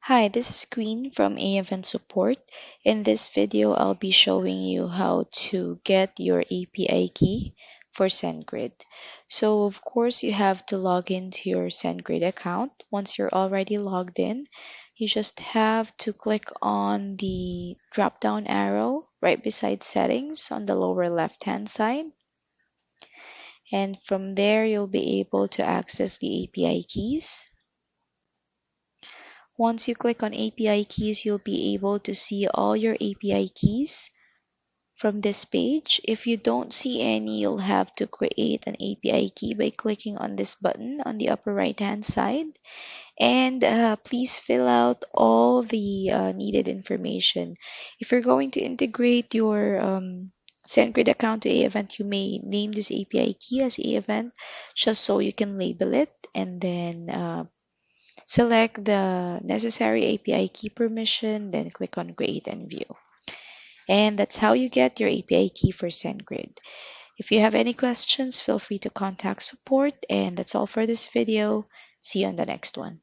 Hi, this is Queen from AEvent Support. In this video, I'll be showing you how to get your API key for SendGrid. So, of course, you have to log into your SendGrid account. Once you're already logged in, you just have to click on the drop down arrow right beside settings on the lower left hand side. And from there, you'll be able to access the API keys. Once you click on API keys, you'll be able to see all your API keys from this page. If you don't see any, you'll have to create an API key by clicking on this button on the upper right hand side. And please fill out all the needed information. If you're going to integrate your SendGrid account to AEvent, you may name this API key as AEvent just so you can label it, and then select the necessary API key permission, then click on Create and View. And that's how you get your API key for SendGrid. If you have any questions, feel free to contact support. And that's all for this video. See you on the next one.